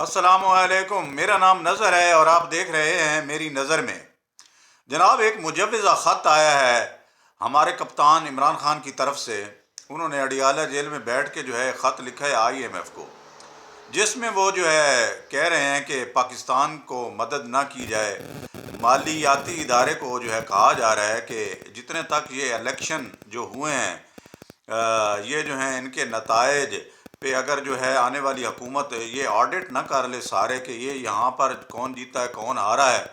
السلام علیکم، میرا نام نظر ہے اور آپ دیکھ رہے ہیں میری نظر میں۔ جناب، ایک مجوزہ خط آیا ہے ہمارے کپتان عمران خان کی طرف سے۔ انہوں نے اڈیالہ جیل میں بیٹھ کے جو ہے خط لکھا ہے آئی ایم ایف کو، جس میں وہ جو ہے کہہ رہے ہیں کہ پاکستان کو مدد نہ کی جائے۔ مالیاتی ادارے کو جو ہے کہا جا رہا ہے کہ جتنے تک یہ الیکشن جو ہوئے ہیں، یہ جو ہیں ان کے نتائج پہ اگر جو ہے آنے والی حکومت یہ آڈٹ نہ کر لے سارے کہ یہ یہاں پر کون جیتا ہے کون ہارا ہے،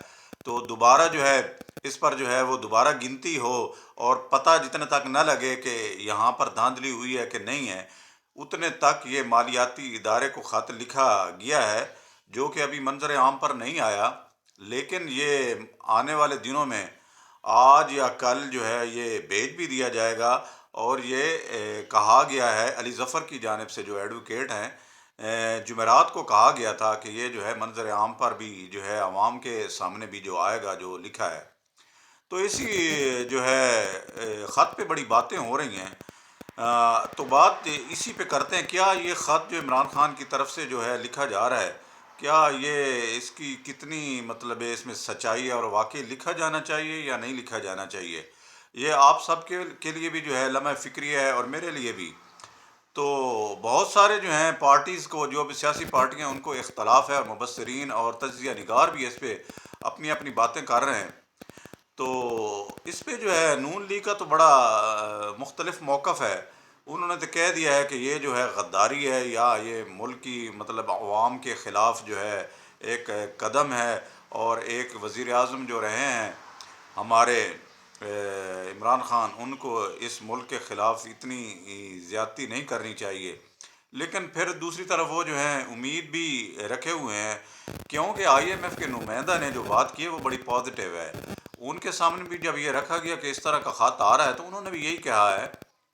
تو دوبارہ جو ہے اس پر جو ہے وہ دوبارہ گنتی ہو اور پتہ جتنے تک نہ لگے کہ یہاں پر دھاندلی ہوئی ہے کہ نہیں ہے، اتنے تک یہ مالیاتی ادارے کو خط لکھا گیا ہے، جو کہ ابھی منظر عام پر نہیں آیا، لیکن یہ آنے والے دنوں میں آج یا کل جو ہے یہ بھیج بھی دیا جائے گا۔ اور یہ کہا گیا ہے علی ظفر کی جانب سے، جو ایڈوکیٹ ہیں، جمعرات کو کہا گیا تھا کہ یہ جو ہے منظر عام پر بھی جو ہے عوام کے سامنے بھی جو آئے گا جو لکھا ہے۔ تو اسی جو ہے خط پہ بڑی باتیں ہو رہی ہیں۔ تو بات اسی پہ کرتے ہیں، کیا یہ خط جو عمران خان کی طرف سے جو ہے لکھا جا رہا ہے، کیا یہ اس کی کتنی مطلب ہے، اس میں سچائی ہے اور واقعی لکھا جانا چاہیے یا نہیں لکھا جانا چاہیے؟ یہ آپ سب کے لیے بھی جو ہے لمحہ فکری ہے اور میرے لیے بھی۔ تو بہت سارے جو ہیں پارٹیز کو، جو بھی سیاسی پارٹیاں ہیں، ان کو اختلاف ہے اور مبصرین اور تجزیہ نگار بھی اس پہ اپنی اپنی باتیں کر رہے ہیں۔ تو اس پہ جو ہے نون لیگ کا تو بڑا مختلف موقف ہے۔ انہوں نے تو کہہ دیا ہے کہ یہ جو ہے غداری ہے یا یہ ملک کی مطلب عوام کے خلاف جو ہے ایک قدم ہے، اور ایک وزیر اعظم جو رہے ہیں ہمارے عمران خان، ان کو اس ملک کے خلاف اتنی زیادتی نہیں کرنی چاہیے۔ لیکن پھر دوسری طرف وہ جو ہیں امید بھی رکھے ہوئے ہیں، کیونکہ آئی ایم ایف کے نمائندہ نے جو بات کی ہے وہ بڑی پازیٹیو ہے۔ ان کے سامنے بھی جب یہ رکھا گیا کہ اس طرح کا خط آ رہا ہے، تو انہوں نے بھی یہی کہا ہے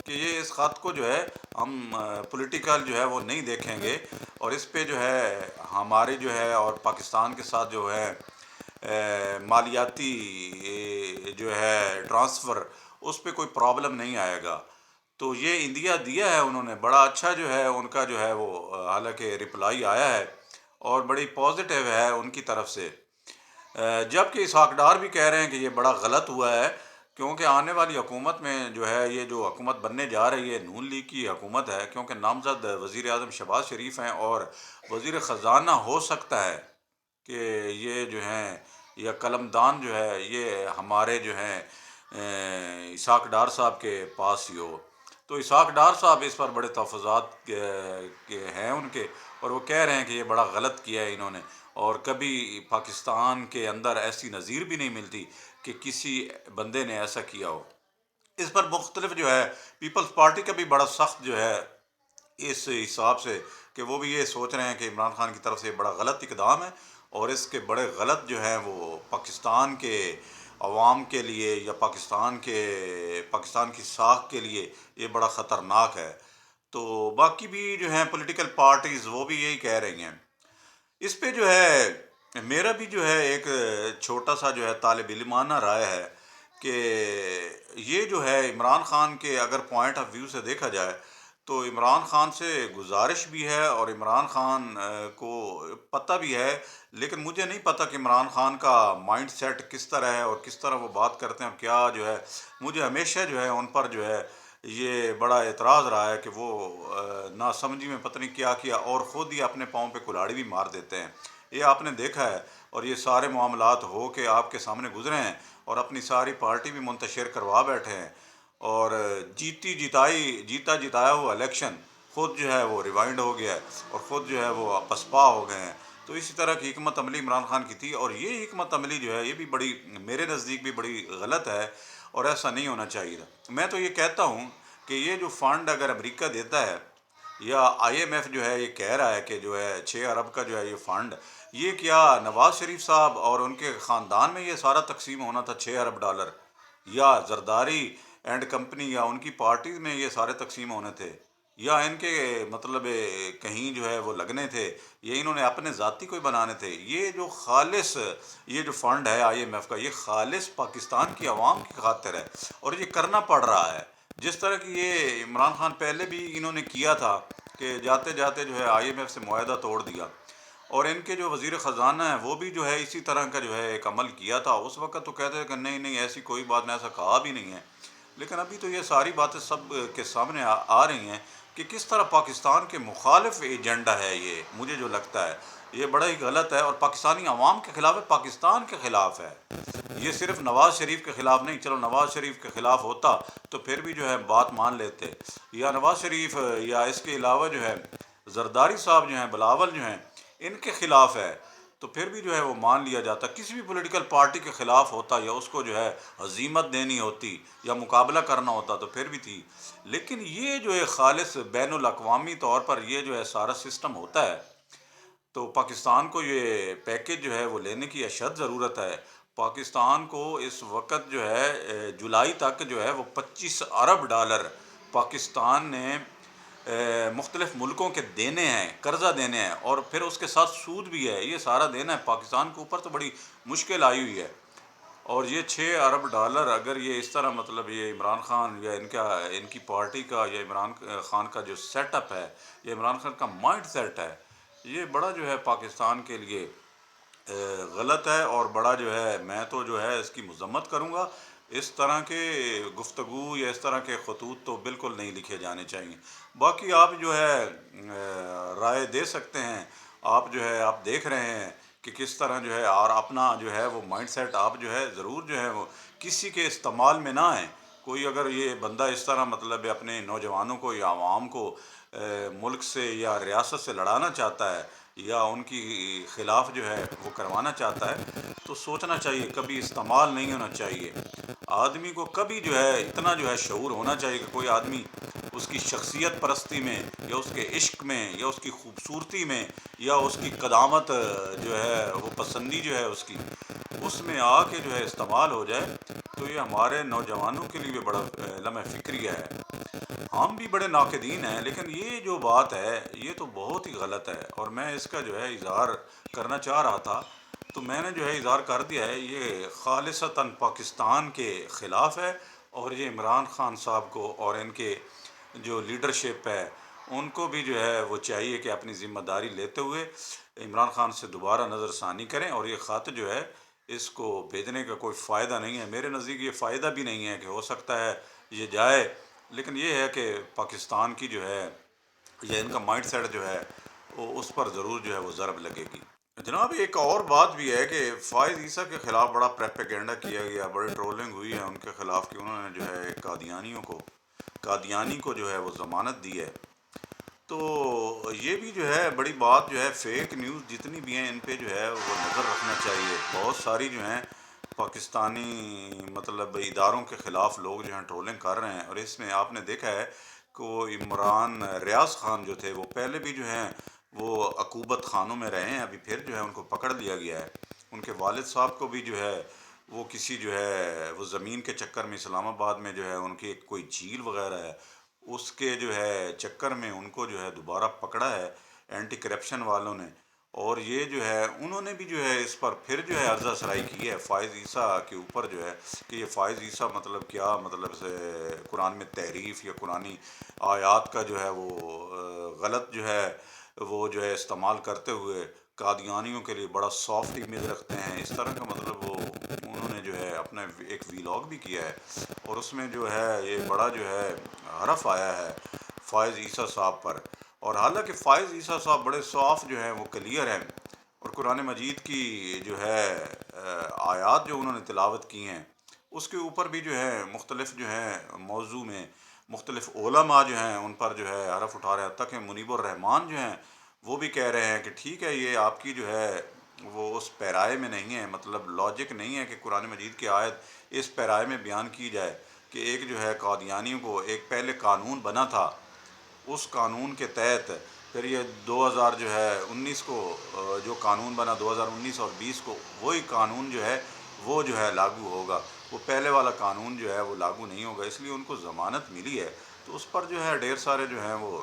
کہ یہ اس خط کو جو ہے ہم پولیٹیکل جو ہے وہ نہیں دیکھیں گے، اور اس پہ جو ہے ہمارے جو ہے اور پاکستان کے ساتھ جو ہے مالیاتی جو ہے ٹرانسفر، اس پہ کوئی پرابلم نہیں آئے گا۔ تو یہ انڈیا دیا ہے انہوں نے، بڑا اچھا جو ہے ان کا جو ہے وہ حالانکہ رپلائی آیا ہے اور بڑی پازیٹیو ہے ان کی طرف سے۔ جبکہ اسحاق ڈار بھی کہہ رہے ہیں کہ یہ بڑا غلط ہوا ہے، کیونکہ آنے والی حکومت میں جو ہے یہ جو حکومت بننے جا رہی ہے نون لیگ کی حکومت ہے، کیونکہ نامزد وزیر اعظم شہباز شریف ہیں اور وزیر خزانہ ہو سکتا ہے کہ یہ جو ہیں یا قلم دان جو ہے یہ ہمارے جو ہیں اسحاق ڈار صاحب کے پاس ہی ہو۔ تو اسحاق ڈار صاحب اس پر بڑے تحفظات کے ہیں ان کے، اور وہ کہہ رہے ہیں کہ یہ بڑا غلط کیا ہے انہوں نے، اور کبھی پاکستان کے اندر ایسی نظیر بھی نہیں ملتی کہ کسی بندے نے ایسا کیا ہو۔ اس پر مختلف جو ہے پیپلز پارٹی کا بھی بڑا سخت جو ہے اس حساب سے کہ وہ بھی یہ سوچ رہے ہیں کہ عمران خان کی طرف سے بڑا غلط اقدام ہے، اور اس کے بڑے غلط جو ہیں وہ پاکستان کے عوام کے لیے یا پاکستان کی ساکھ کے لیے یہ بڑا خطرناک ہے۔ تو باقی بھی جو ہیں پولیٹیکل پارٹیز وہ بھی یہی کہہ رہی ہیں۔ اس پہ جو ہے میرا بھی جو ہے ایک چھوٹا سا جو ہے طالب علمانہ رائے ہے کہ یہ جو ہے عمران خان کے اگر پوائنٹ آف ویو سے دیکھا جائے تو عمران خان سے گزارش بھی ہے، اور عمران خان کو پتہ بھی ہے، لیکن مجھے نہیں پتہ کہ عمران خان کا مائنڈ سیٹ کس طرح ہے اور کس طرح وہ بات کرتے ہیں، اور کیا جو ہے مجھے ہمیشہ جو ہے ان پر جو ہے یہ بڑا اعتراض رہا ہے کہ وہ ناسمجھی میں پتہ نہیں کیا کیا اور خود ہی اپنے پاؤں پہ کلاڑی بھی مار دیتے ہیں۔ یہ آپ نے دیکھا ہے، اور یہ سارے معاملات ہو کے آپ کے سامنے گزرے ہیں، اور اپنی ساری پارٹی بھی منتشر کروا بیٹھے ہیں، اور جیتا جتایا ہوا الیکشن خود جو ہے وہ ریوائنڈ ہو گیا ہے، اور خود جو ہے وہ پسپا ہو گئے ہیں۔ تو اسی طرح کی حکمت عملی عمران خان کی تھی، اور یہ حکمت عملی جو ہے یہ بھی بڑی میرے نزدیک بھی بڑی غلط ہے، اور ایسا نہیں ہونا چاہیے تھا۔ میں تو یہ کہتا ہوں کہ یہ جو فنڈ اگر امریکہ دیتا ہے یا آئی ایم ایف جو ہے یہ کہہ رہا ہے کہ جو ہے 6 ارب کا جو ہے یہ فنڈ، یہ کیا نواز شریف صاحب اور ان کے خاندان میں یہ سارا تقسیم ہونا تھا 6 ارب ڈالر، یا زرداری اینڈ کمپنی یا ان کی پارٹیز میں یہ سارے تقسیم ہونے تھے، یا ان کے مطلب کہیں جو ہے وہ لگنے تھے، یہ انہوں نے اپنے ذاتی کوئی بنانے تھے؟ یہ جو خالص یہ جو فنڈ ہے آئی ایم ایف کا، یہ خالص پاکستان کی عوام کی خاطر ہے، اور یہ کرنا پڑ رہا ہے۔ جس طرح کہ یہ عمران خان پہلے بھی انہوں نے کیا تھا کہ جاتے جاتے جو ہے آئی ایم ایف سے معاہدہ توڑ دیا، اور ان کے جو وزیر خزانہ ہیں وہ بھی جو ہے اسی طرح کا جو ہے ایک عمل کیا تھا اس وقت، تو کہتے ہیں کہ نہیں نہیں ایسی کوئی بات نہیں، ایسا کہا بھی نہیں ہے. لیکن ابھی تو یہ ساری باتیں سب کے سامنے آ رہی ہیں کہ کس طرح پاکستان کے مخالف ایجنڈا ہے یہ. مجھے جو لگتا ہے یہ بڑا ہی غلط ہے، اور پاکستانی عوام کے خلاف ہے، پاکستان کے خلاف ہے. یہ صرف نواز شریف کے خلاف نہیں. چلو نواز شریف کے خلاف ہوتا تو پھر بھی جو ہے بات مان لیتے، یا نواز شریف یا اس کے علاوہ جو ہے زرداری صاحب جو ہیں، بلاول جو ہیں، ان کے خلاف ہے تو پھر بھی جو ہے وہ مان لیا جاتا. کسی بھی پولیٹیکل پارٹی کے خلاف ہوتا یا اس کو جو ہے ہزیمت دینی ہوتی یا مقابلہ کرنا ہوتا تو پھر بھی تھی. لیکن یہ جو ہے خالص بین الاقوامی طور پر یہ جو ہے سارا سسٹم ہوتا ہے، تو پاکستان کو یہ پیکج جو ہے وہ لینے کی اشد ضرورت ہے. پاکستان کو اس وقت جو ہے جولائی تک جو ہے وہ 25 ارب ڈالر پاکستان نے مختلف ملکوں کے دینے ہیں، قرضہ دینے ہیں، اور پھر اس کے ساتھ سود بھی ہے. یہ سارا دینا ہے پاکستان کے اوپر، تو بڑی مشکل آئی ہوئی ہے. اور یہ 6 ارب ڈالر اگر یہ اس طرح مطلب یہ عمران خان یا ان کی پارٹی کا یا عمران خان کا جو سیٹ اپ ہے، یہ عمران خان کا مائنڈ سیٹ ہے، یہ بڑا جو ہے پاکستان کے لیے غلط ہے. اور بڑا جو ہے میں تو جو ہے اس کی مذمت کروں گا. اس طرح کے گفتگو یا اس طرح کے خطوط تو بالکل نہیں لکھے جانے چاہیے. باقی آپ جو ہے رائے دے سکتے ہیں. آپ جو ہے آپ دیکھ رہے ہیں کہ کس طرح جو ہے، اور اپنا جو ہے وہ مائنڈ سیٹ آپ جو ہے ضرور جو ہے وہ کسی کے استعمال میں نہ آئیں. کوئی اگر یہ بندہ اس طرح مطلب اپنے نوجوانوں کو یا عوام کو ملک سے یا ریاست سے لڑانا چاہتا ہے یا ان کی خلاف جو ہے وہ کروانا چاہتا ہے، تو سوچنا چاہیے، کبھی استعمال نہیں ہونا چاہیے. آدمی کو کبھی جو ہے اتنا جو ہے شعور ہونا چاہیے کہ کوئی آدمی اس کی شخصیت پرستی میں یا اس کے عشق میں یا اس کی خوبصورتی میں یا اس کی قدامت جو ہے وہ پسندی جو ہے اس میں آ کے جو ہے استعمال ہو جائے، تو یہ ہمارے نوجوانوں کے لیے بھی بڑا لمحہ فکریہ ہے. ہم بھی بڑے ناقدین ہیں، لیکن یہ جو بات ہے یہ تو بہت ہی غلط ہے. اور میں اس کا جو ہے اظہار کرنا چاہ رہا تھا، تو میں نے جو ہے اظہار کر دیا ہے. یہ خالصتاً پاکستان کے خلاف ہے، اور یہ عمران خان صاحب کو اور ان کے جو لیڈرشپ ہے ان کو بھی جو ہے وہ چاہیے کہ اپنی ذمہ داری لیتے ہوئے عمران خان سے دوبارہ نظر ثانی کریں. اور یہ خط جو ہے اس کو بھیجنے کا کوئی فائدہ نہیں ہے. میرے نزدیک یہ فائدہ بھی نہیں ہے. کہ ہو سکتا ہے یہ جائے، لیکن یہ ہے کہ پاکستان کی جو ہے یا ان کا مائنڈ سیٹ جو ہے وہ اس پر ضرور جو ہے وہ ضرب لگے گی. جناب ایک اور بات بھی ہے کہ فائز عیسیٰ کے خلاف بڑا پریپیگنڈا کیا گیا، بڑی ٹرولنگ ہوئی ہے ان کے خلاف کہ انہوں نے جو ہے قادیانی کو جو ہے وہ ضمانت دی ہے. تو یہ بھی جو ہے بڑی بات جو ہے، فیک نیوز جتنی بھی ہیں ان پہ جو ہے وہ نظر رکھنا چاہیے. بہت ساری جو ہیں پاکستانی مطلب اداروں کے خلاف لوگ جو ہیں ٹرولنگ کر رہے ہیں. اور اس میں آپ نے دیکھا ہے کہ وہ عمران ریاض خان جو تھے وہ پہلے بھی جو ہیں وہ عقوبت خانوں میں رہے ہیں، ابھی پھر جو ہے ان کو پکڑ لیا گیا ہے. ان کے والد صاحب کو بھی جو ہے وہ کسی جو ہے وہ زمین کے چکر میں اسلام آباد میں جو ہے ان کی ایک کوئی جھیل وغیرہ ہے، اس کے جو ہے چکر میں ان کو جو ہے دوبارہ پکڑا ہے اینٹی کرپشن والوں نے. اور یہ جو ہے انہوں نے بھی جو ہے اس پر پھر جو ہے عرضہ سرائی کی ہے فائز عیسیٰ کے اوپر جو ہے کہ یہ فائز عیسیٰ مطلب کیا مطلب سے قرآن میں تحریف یا قرآنی آیات کا جو ہے وہ غلط جو ہے وہ جو ہے استعمال کرتے ہوئے قادیانیوں کے لیے بڑا سافٹ امیج رکھتے ہیں. اس طرح کا مطلب وہ انہوں نے جو ہے اپنا ایک ویلاگ بھی کیا ہے، اور اس میں جو ہے یہ بڑا جو ہے حرف آیا ہے فائز عیسیٰ صاحب پر. اور حالانکہ فائز عیسیٰ صاحب بڑے صاف جو ہیں وہ کلیئر ہیں، اور قرآن مجید کی جو ہے آیات جو انہوں نے تلاوت کی ہیں اس کے اوپر بھی جو ہے مختلف جو ہے موضوع میں مختلف علماء جو ہیں ان پر جو ہے حرف اٹھا رہے ہیں. حتیٰ کہ منیب الرحمان جو ہیں وہ بھی کہہ رہے ہیں کہ ٹھیک ہے یہ آپ کی جو ہے وہ اس پیرائے میں نہیں ہے، مطلب لاجک نہیں ہے کہ قرآن مجید کی آیت اس پیرائے میں بیان کی جائے کہ ایک جو ہے قادیانیوں کو ایک پہلے قانون بنا تھا، اس قانون کے تحت پھر یہ 2000 جو ہے 19 کو جو قانون بنا 2019 اور 20 کو وہی قانون جو ہے وہ جو ہے لاگو ہوگا. وہ پہلے والا قانون جو ہے وہ لاگو نہیں ہوگا. اس لیے ان کو ضمانت ملی ہے، تو اس پر جو ہے ڈھیر سارے جو ہیں وہ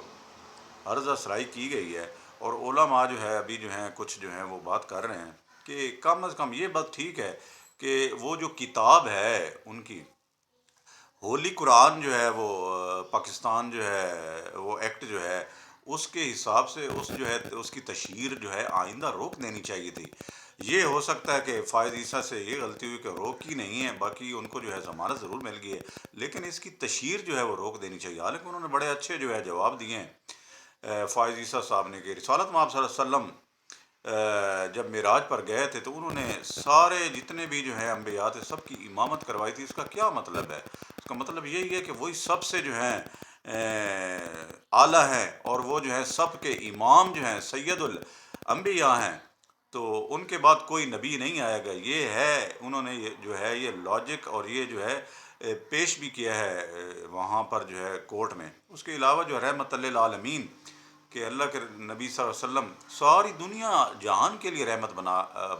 عرض سرائی کی گئی ہے. اور علماء جو ہے ابھی جو ہیں کچھ جو ہیں وہ بات کر رہے ہیں کہ کم از کم یہ بات ٹھیک ہے کہ وہ جو کتاب ہے ان کی ہولی قرآن جو ہے وہ پاکستان جو ہے وہ ایکٹ جو ہے اس کے حساب سے اس کی تشہیر جو ہے آئندہ روک دینی چاہیے تھی۔ یہ ہو سکتا ہے کہ فائز عیسیٰ سے یہ غلطی ہوئی کہ روک ہی نہیں ہے، باقی ان کو جو ہے ضمانت ضرور مل گئی ہے، لیکن اس کی تشہیر جو ہے وہ روک دینی چاہیے۔ حالانکہ انہوں نے بڑے اچھے جو ہے جواب دیے ہیں فائز عیسیٰ صاحب نے، کہ رسالت مآب صلی اللہ علیہ وسلم جب معراج پر گئے تھے تو انہوں نے سارے جتنے بھی جو ہیں انبیاء تھے سب کی امامت کروائی تھی۔ اس کا کیا مطلب ہے؟ اس کا مطلب یہی ہے کہ وہی سب سے جو ہیں اعلیٰ ہیں، اور وہ جو ہے سب کے امام جو ہیں سید الانبیاء ہیں، تو ان کے بعد کوئی نبی نہیں آئے گا۔ یہ ہے انہوں نے جو ہے یہ لاجک اور یہ جو ہے پیش بھی کیا ہے وہاں پر جو ہے کورٹ میں۔ اس کے علاوہ جو رحمت للعالمین کہ اللہ کے نبی صلی اللہ علیہ وسلم ساری دنیا جہان کے لیے رحمت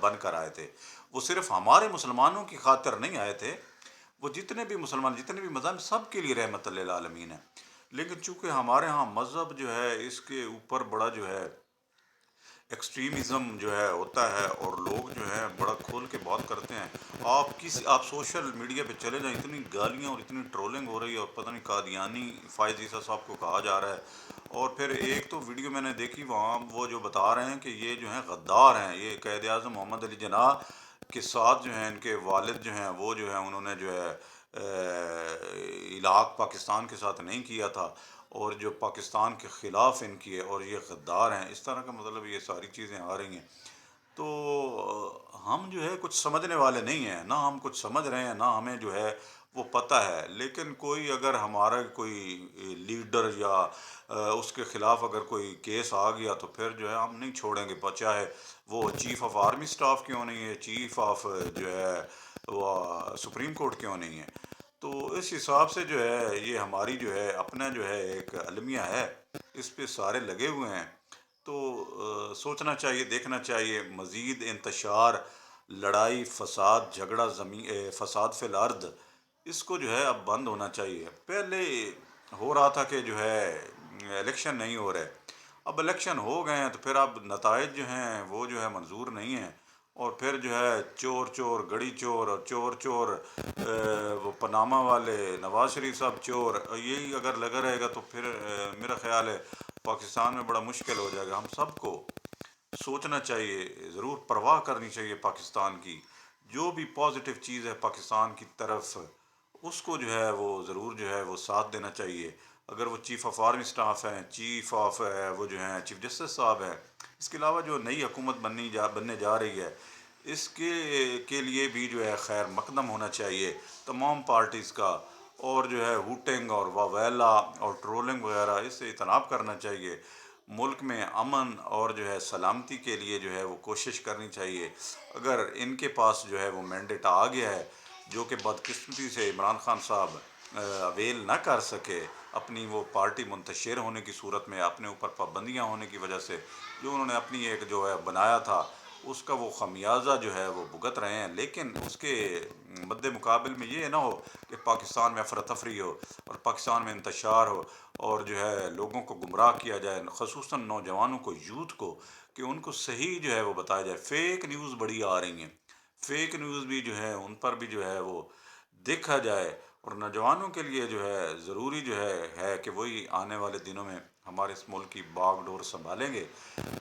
بن کر آئے تھے۔ وہ صرف ہمارے مسلمانوں کی خاطر نہیں آئے تھے، وہ جتنے بھی مسلمان جتنے بھی مذہب سب کے لیے رحمت للعالمین ہے۔ لیکن چونکہ ہمارے ہاں مذہب جو ہے اس کے اوپر بڑا جو ہے ایکسٹریمزم جو ہے ہوتا ہے، اور لوگ جو ہے بڑا کھول کے بات کرتے ہیں۔ آپ سوشل میڈیا پہ چلے جائیں، اتنی گالیاں اور اتنی ٹرولنگ ہو رہی ہے، اور پتہ نہیں قادیانی فائز عیسیٰ صاحب کو کہا جا رہا ہے۔ اور پھر ایک تو ویڈیو میں نے دیکھی وہاں وہ جو بتا رہے ہیں کہ یہ جو ہیں غدار ہیں، یہ قائد اعظم محمد علی جناح کے ساتھ جو ہیں ان کے والد جو ہیں وہ جو ہیں انہوں نے جو ہے الحاق پاکستان کے ساتھ نہیں کیا تھا، اور جو پاکستان کے خلاف ان کی ہے، اور یہ غدار ہیں، اس طرح کا مطلب یہ ساری چیزیں آ رہی ہیں۔ تو ہم جو ہے کچھ سمجھنے والے نہیں ہیں، نہ ہم کچھ سمجھ رہے ہیں، نہ ہمیں جو ہے وہ پتہ ہے۔ لیکن کوئی اگر ہمارا کوئی لیڈر یا اس کے خلاف اگر کوئی کیس آ گیا تو پھر جو ہے ہم نہیں چھوڑیں گے، چاہے وہ چیف آف آرمی سٹاف کیوں نہیں ہے، چیف آف جو ہے وہ سپریم کورٹ کیوں نہیں ہے۔ تو اس حساب سے جو ہے یہ ہماری جو ہے اپنا جو ہے ایک المیہ ہے، اس پہ سارے لگے ہوئے ہیں۔ تو سوچنا چاہیے، دیکھنا چاہیے، مزید انتشار، لڑائی، فساد، جھگڑا، فساد فی الارض، اس کو جو ہے اب بند ہونا چاہیے۔ پہلے ہو رہا تھا کہ جو ہے الیکشن نہیں ہو رہے، اب الیکشن ہو گئے ہیں تو پھر اب نتائج جو ہیں وہ جو ہے منظور نہیں ہیں، اور پھر جو ہے چور چور گڑی چور، اور چور چور وہ پاناما والے نواز شریف صاحب چور، یہی اگر لگا رہے گا تو پھر میرا خیال ہے پاکستان میں بڑا مشکل ہو جائے گا۔ ہم سب کو سوچنا چاہیے، ضرور پرواہ کرنی چاہیے پاکستان کی، جو بھی پازیٹیو چیز ہے پاکستان کی طرف اس کو جو ہے وہ ضرور جو ہے وہ ساتھ دینا چاہیے۔ اگر وہ چیف آف آرمی سٹاف ہیں، چیف آف وہ جو ہیں چیف جسٹس صاحب ہیں، اس کے علاوہ جو نئی حکومت بننے جا رہی ہے اس کے لیے بھی جو ہے خیر مقدم ہونا چاہیے تمام پارٹیز کا، اور جو ہے ہوٹنگ اور واویلا اور ٹرولنگ وغیرہ اس سے اجتناب کرنا چاہیے۔ ملک میں امن اور جو ہے سلامتی کے لیے جو ہے وہ کوشش کرنی چاہیے۔ اگر ان کے پاس جو ہے وہ مینڈیٹ آ گیا ہے جو کہ بدقسمتی سے عمران خان صاحب اویل نہ کر سکے، اپنی وہ پارٹی منتشر ہونے کی صورت میں، اپنے اوپر پابندیاں ہونے کی وجہ سے جو انہوں نے اپنی ایک جو ہے بنایا تھا اس کا وہ خمیازہ جو ہے وہ بھگت رہے ہیں۔ لیکن اس کے مد مقابل میں یہ نہ ہو کہ پاکستان میں افراتفری ہو اور پاکستان میں انتشار ہو، اور جو ہے لوگوں کو گمراہ کیا جائے، خصوصاً نوجوانوں کو، یوتھ کو، کہ ان کو صحیح جو ہے وہ بتایا جائے۔ فیک نیوز بڑی آ رہی ہیں، فیک نیوز بھی جو ہے ان پر بھی جو ہے وہ دیکھا جائے، اور نوجوانوں کے لیے جو ہے ضروری جو ہے کہ وہی آنے والے دنوں میں ہمارے اس ملک کی باغ ڈور سنبھالیں گے،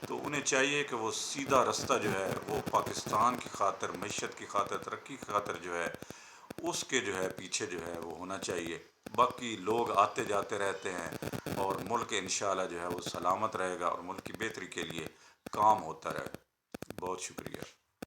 تو انہیں چاہیے کہ وہ سیدھا رستہ جو ہے وہ پاکستان کی خاطر، معیشت کی خاطر، ترقی کی خاطر جو ہے اس کے جو ہے پیچھے جو ہے وہ ہونا چاہیے۔ باقی لوگ آتے جاتے رہتے ہیں، اور ملک انشاءاللہ جو ہے وہ سلامت رہے گا، اور ملک کی بہتری کے لیے کام ہوتا رہے۔ بہت شکریہ۔